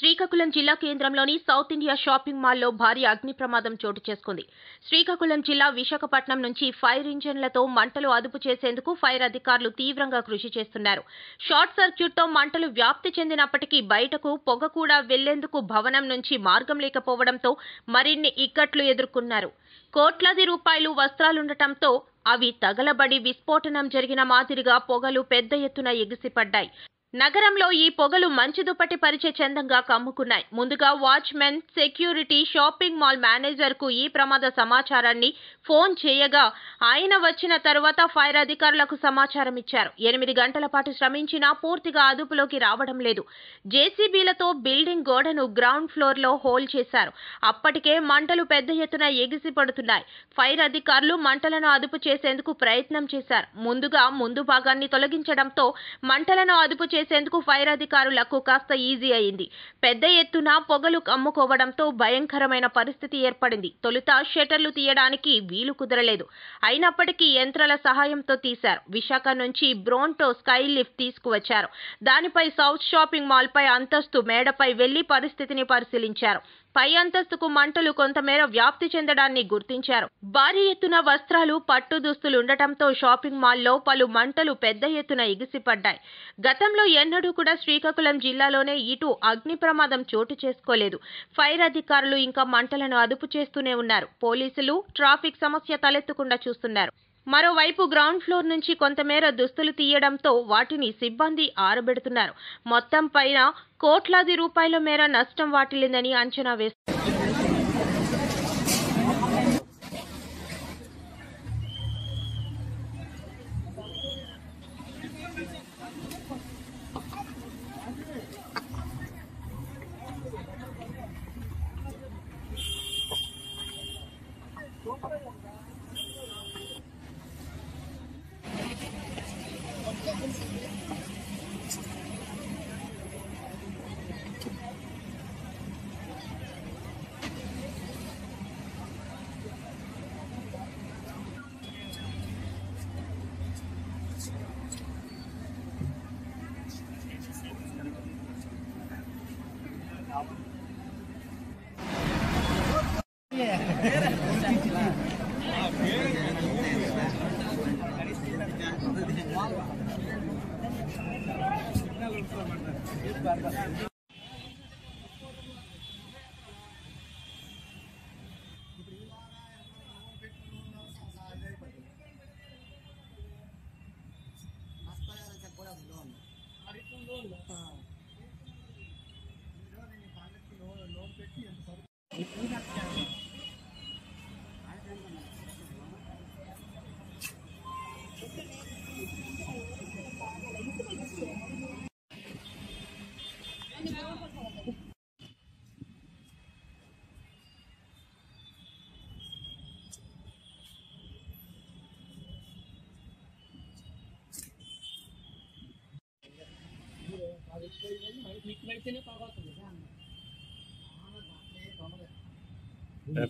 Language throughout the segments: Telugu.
శ్రీకాకుళం జిల్లా కేంద్రంలోని సౌత్ ఇండియా షాపింగ్ మాల్లో భారీ అగ్ని ప్రమాదం చోటు చేసుకుంది. శ్రీకాకుళం జిల్లా విశాఖపట్నం నుంచి ఫైర్ ఇంజన్లతో మంటలు అదుపు చేసేందుకు ఫైర్ అధికారులు తీవ్రంగా కృషి చేస్తున్నారు. షార్ట్ సర్క్యూట్తో మంటలు వ్యాప్తి చెందినప్పటికీ బయటకు పొగ కూడా వెళ్లేందుకు భవనం నుంచి మార్గం లేకపోవడంతో మరిన్ని ఇక్కట్లు ఎదుర్కొన్నారు. కోట్లాది రూపాయలు వస్త్రాలుండటంతో అవి తగలబడి విస్ఫోటనం జరిగిన మాదిరిగా పొగలు పెద్ద ఎత్తున ఎగిసిపడ్డాయి. నగరంలో ఈ పొగలు మంచు దుప్పటి పరిచే చందంగా కమ్ముకున్నాయి. ముందుగా watchman, security, shopping mall manager కు ఈ ప్రమాద సమాచారాన్ని ఫోన్ చేయగా ఆయన వచ్చిన తర్వాత ఫైర్ అధికారులకు సమాచారం ఇచ్చారు. 8 గంటల పాటు శ్రమించినా పూర్తిగా అదుపులోకి రావడం లేదు. జేసీబీలతో బిల్డింగ్ గోడను గ్రౌండ్ ఫ్లోర్ లో హోల్ చేశారు. అప్పటికే మంటలు పెద్ద ఎత్తున ఎగిసి పడుతున్నాయి. ఫైర్ అధికారులు మంటలను అదుపు చేసేందుకు ప్రయత్నం చేశారు. ముందు భాగాన్ని తొలగించడంతో మంటలను అదుపు చేసేందుకు ఫైర్ అధికారులకు కాస్త ఈజీ అయింది. పెద్ద ఎత్తున పొగలు కమ్ముకోవడంతో భయంకరమైన పరిస్థితి ఏర్పడింది. తొలుత షట్టర్లు తీయడానికి వీలు కుదరలేదు. అయినప్పటికీ యంత్రాల సహాయంతో తీశారు. విశాఖ నుంచి బ్రోంటో స్కై లిఫ్ట్ తీసుకువచ్చారు. దానిపై సౌత్ షాపింగ్ మాల్ పై అంతస్తు మేడపై వెళ్లి పరిస్థితిని పరిశీలించారు. పై అంతస్తుకు మంటలు కొంతమేర వ్యాప్తి చెందడాన్ని గుర్తించారు. భారీ ఎత్తున వస్త్రాలు, పట్టు దుస్తులుండటంతో షాపింగ్ మాల్లో పలు మంటలు పెద్ద ఎత్తున ఎగిసిపడ్డాయి. గతంలో ఎన్నడూ కూడా శ్రీకాకుళం జిల్లాలోనే ఇటు అగ్ని ప్రమాదం చోటు చేసుకోలేదు. ఫైర్ అధికారులు ఇంకా మంటలను అదుపు చేస్తూనే ఉన్నారు. పోలీసులు ట్రాఫిక్ సమస్య తలెత్తకుండా చూస్తున్నారు. మరోవైపు గ్రౌండ్ ఫ్లోర్ నుంచి కొంతమేర దుస్తులు తీయడంతో వాటిని సిబ్బంది ఆరబెడుతున్నారు. మొత్తం పైన కోట్లాది రూపాయల మేర నష్టం వాటిల్లిందని అంచనా వేస్తున్నారు.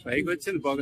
పైకి వచ్చింది పొగ.